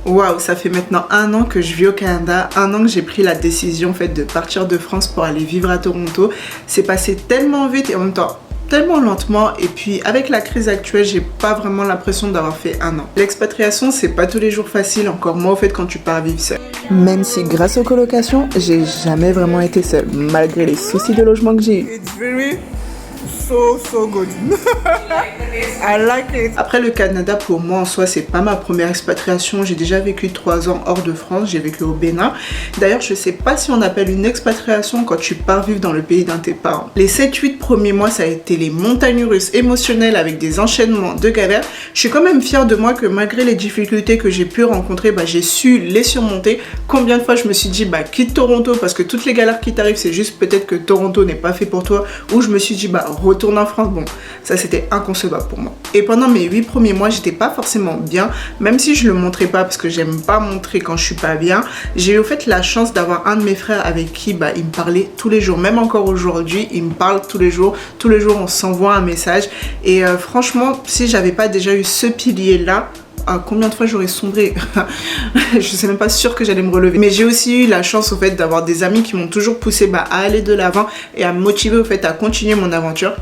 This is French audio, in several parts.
Waouh, ça fait maintenant 1 an que je vis au Canada, 1 an que j'ai pris la décision en fait de partir de France pour aller vivre à Toronto. C'est passé tellement vite et en même temps tellement lentement, et puis avec la crise actuelle, j'ai pas vraiment l'impression d'avoir fait 1 an. L'expatriation, c'est pas tous les jours facile, encore moins au fait quand tu pars vivre seul. Même si grâce aux colocations, j'ai jamais vraiment été seule, malgré les soucis de logement que j'ai eu. It's very so good. I like it. Après le Canada, pour moi en soi, c'est pas ma première expatriation. J'ai déjà vécu 3 ans hors de France, j'ai vécu au Bénin. D'ailleurs, je sais pas si on appelle une expatriation quand tu pars vivre dans le pays d'un de tes parents. Les 7-8 premiers mois, ça a été les montagnes russes émotionnelles avec des enchaînements de galères. Je suis quand même fière de moi que malgré les difficultés que j'ai pu rencontrer, j'ai su les surmonter. Combien de fois je me suis dit, quitte Toronto parce que toutes les galères qui t'arrivent, c'est juste peut-être que Toronto n'est pas fait pour toi. Ou je me suis dit, retourne en France. Bon, ça c'était inconcevable pour moi. Et pendant mes 8 premiers mois, j'étais pas forcément bien, même si je le montrais pas parce que j'aime pas montrer quand je suis pas bien. J'ai eu au fait la chance d'avoir un de mes frères avec qui il me parlait tous les jours, même encore aujourd'hui, il me parle tous les jours on s'envoie un message. Et franchement, si j'avais pas déjà eu ce pilier là, combien de fois j'aurais sombré. Je sais même pas sûre que j'allais me relever. Mais j'ai aussi eu la chance au fait d'avoir des amis qui m'ont toujours poussé à aller de l'avant et à me motiver au fait à continuer mon aventure.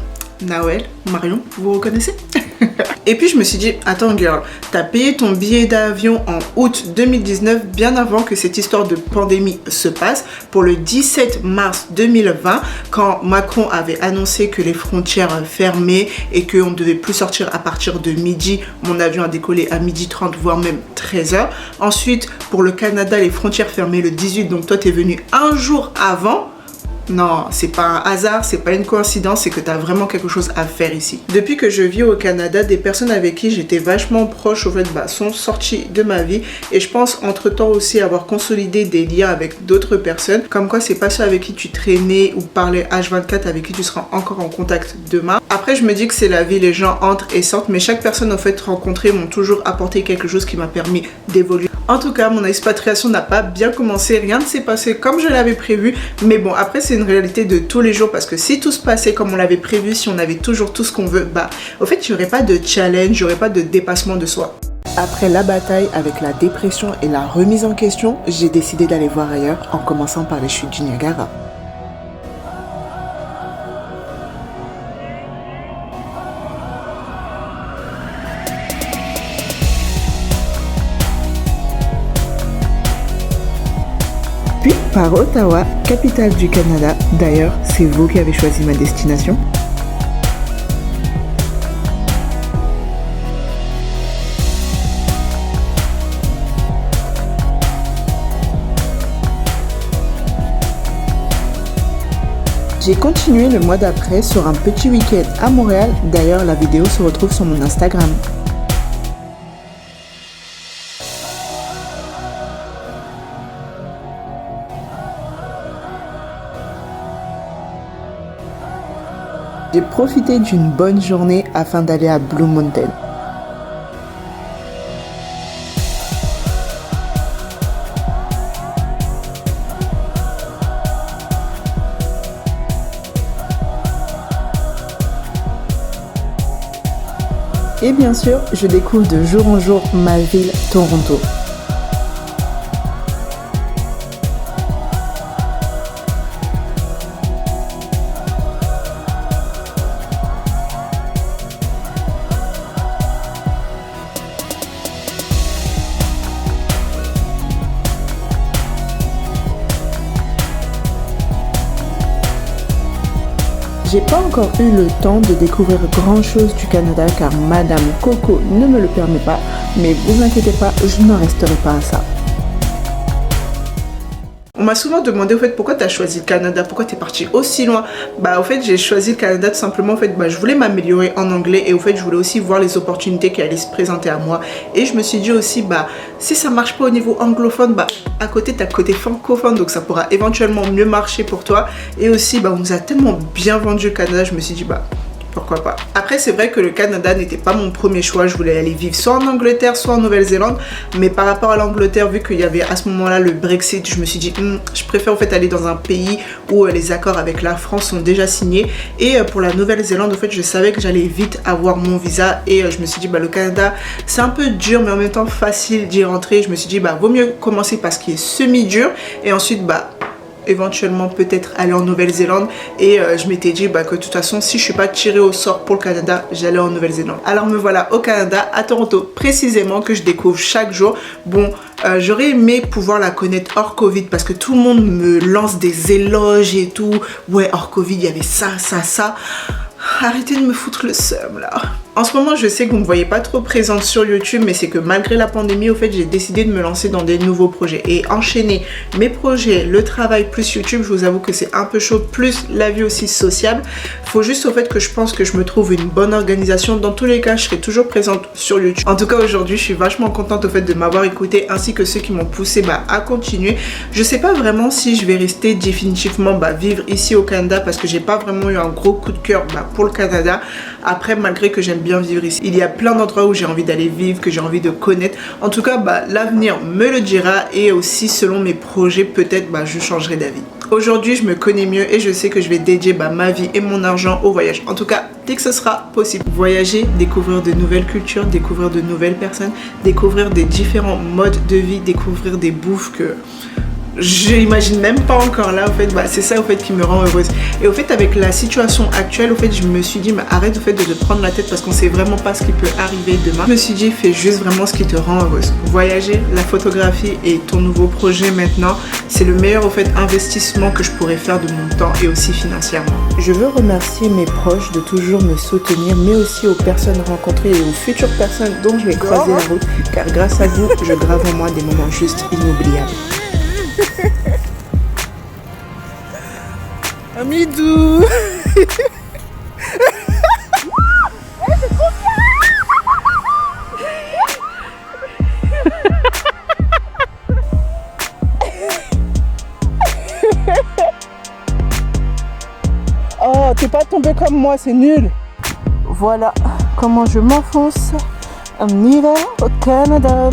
Nawel, Marion, vous vous reconnaissez? Et puis je me suis dit, attends girl, t'as payé ton billet d'avion en août 2019, bien avant que cette histoire de pandémie se passe, pour le 17 mars 2020, quand Macron avait annoncé que les frontières fermaient et qu'on ne devait plus sortir à partir de midi. Mon avion a décollé à 12h30, voire même 13h. Ensuite, pour le Canada, les frontières fermaient le 18, donc toi t'es venu un jour avant. Non, c'est pas un hasard, c'est pas une coïncidence, c'est que t'as vraiment quelque chose à faire ici. Depuis que je vis au Canada, des personnes avec qui j'étais vachement proche au fait sont sorties de ma vie, et je pense entre temps aussi avoir consolidé des liens avec d'autres personnes, comme quoi c'est pas ceux avec qui tu traînais ou parlais H24 avec qui tu seras encore en contact demain. Après je me dis que c'est la vie, les gens entrent et sortent, mais chaque personne au fait rencontrée m'ont toujours apporté quelque chose qui m'a permis d'évoluer. En tout cas, mon expatriation n'a pas bien commencé, rien ne s'est passé comme je l'avais prévu, mais bon, après c'est une réalité de tous les jours, parce que si tout se passait comme on l'avait prévu, si on avait toujours tout ce qu'on veut, au fait il n'y aurait pas de challenge, il n'y aurait pas de dépassement de soi. Après la bataille avec la dépression et la remise en question, j'ai décidé d'aller voir ailleurs, en commençant par les chutes du Niagara. Puis par Ottawa, capitale du Canada. D'ailleurs, c'est vous qui avez choisi ma destination. J'ai continué le mois d'après sur un petit week-end à Montréal. D'ailleurs, la vidéo se retrouve sur mon Instagram. J'ai profité d'une bonne journée afin d'aller à Blue Mountain. Et bien sûr, je découvre de jour en jour ma ville, Toronto. J'ai pas encore eu le temps de découvrir grand chose du Canada car Madame Coco ne me le permet pas, mais vous inquiétez pas, je ne resterai pas à ça. On m'a souvent demandé au fait pourquoi tu as choisi le Canada, pourquoi tu es parti aussi loin. Au fait j'ai choisi le Canada tout simplement je voulais m'améliorer en anglais et au fait je voulais aussi voir les opportunités qui allaient se présenter à moi. Et je me suis dit aussi si ça marche pas au niveau anglophone, à côté tu as le côté francophone, donc ça pourra éventuellement mieux marcher pour toi. Et aussi on nous a tellement bien vendu le Canada, je me suis dit pourquoi pas. Après, c'est vrai que le Canada n'était pas mon premier choix. Je voulais aller vivre soit en Angleterre, soit en Nouvelle-Zélande. Mais par rapport à l'Angleterre, vu qu'il y avait à ce moment-là le Brexit, je me suis dit, je préfère en fait aller dans un pays où les accords avec la France sont déjà signés. Et pour la Nouvelle-Zélande, en fait, je savais que j'allais vite avoir mon visa. Et je me suis dit, le Canada, c'est un peu dur, mais en même temps facile d'y rentrer. Je me suis dit, vaut mieux commencer par ce qui est semi-dur. Et ensuite, éventuellement peut-être aller en Nouvelle-Zélande et je m'étais dit que de toute façon si je suis pas tirée au sort pour le Canada, j'allais en Nouvelle-Zélande. Alors me voilà au Canada, à Toronto précisément, que je découvre chaque jour. Bon, j'aurais aimé pouvoir la connaître hors Covid parce que tout le monde me lance des éloges et tout. Ouais, hors Covid il y avait ça. Arrêtez de me foutre le seum là. En ce moment, je sais que vous ne me voyez pas trop présente sur YouTube, mais c'est que malgré la pandémie, au fait, j'ai décidé de me lancer dans des nouveaux projets et enchaîner mes projets, le travail plus YouTube. Je vous avoue que c'est un peu chaud, plus la vie aussi sociable. Faut juste au fait que je pense que je me trouve une bonne organisation. Dans tous les cas, je serai toujours présente sur YouTube. En tout cas, aujourd'hui, je suis vachement contente au fait de m'avoir écouté, ainsi que ceux qui m'ont poussé à continuer. Je sais pas vraiment si je vais rester définitivement vivre ici au Canada parce que j'ai pas vraiment eu un gros coup de cœur pour le Canada. Après, malgré que j'aime bien vivre ici, il y a plein d'endroits où j'ai envie d'aller vivre, que j'ai envie de connaître. En tout cas, l'avenir me le dira et aussi selon mes projets, peut-être je changerai d'avis. Aujourd'hui, je me connais mieux et je sais que je vais dédier ma vie et mon argent au voyage. En tout cas, dès que ce sera possible. Voyager, découvrir de nouvelles cultures, découvrir de nouvelles personnes, découvrir des différents modes de vie, découvrir des bouffes que j'imagine même pas encore là. En fait, c'est ça au fait qui me rend heureuse. Et au fait, avec la situation actuelle, au fait, je me suis dit arrête au fait de te prendre la tête parce qu'on sait vraiment pas ce qui peut arriver demain. Je me suis dit fais juste vraiment ce qui te rend heureuse. Voyager, la photographie et ton nouveau projet maintenant, c'est le meilleur au fait investissement que je pourrais faire de mon temps et aussi financièrement. Je veux remercier mes proches de toujours me soutenir, mais aussi aux personnes rencontrées et aux futures personnes dont je vais croiser la route, car grâce à vous, je grave en moi des moments juste inoubliables. Amidou. Oh, t'es pas tombé comme moi, c'est nul. Voilà comment je m'enfonce en hiver au Canada.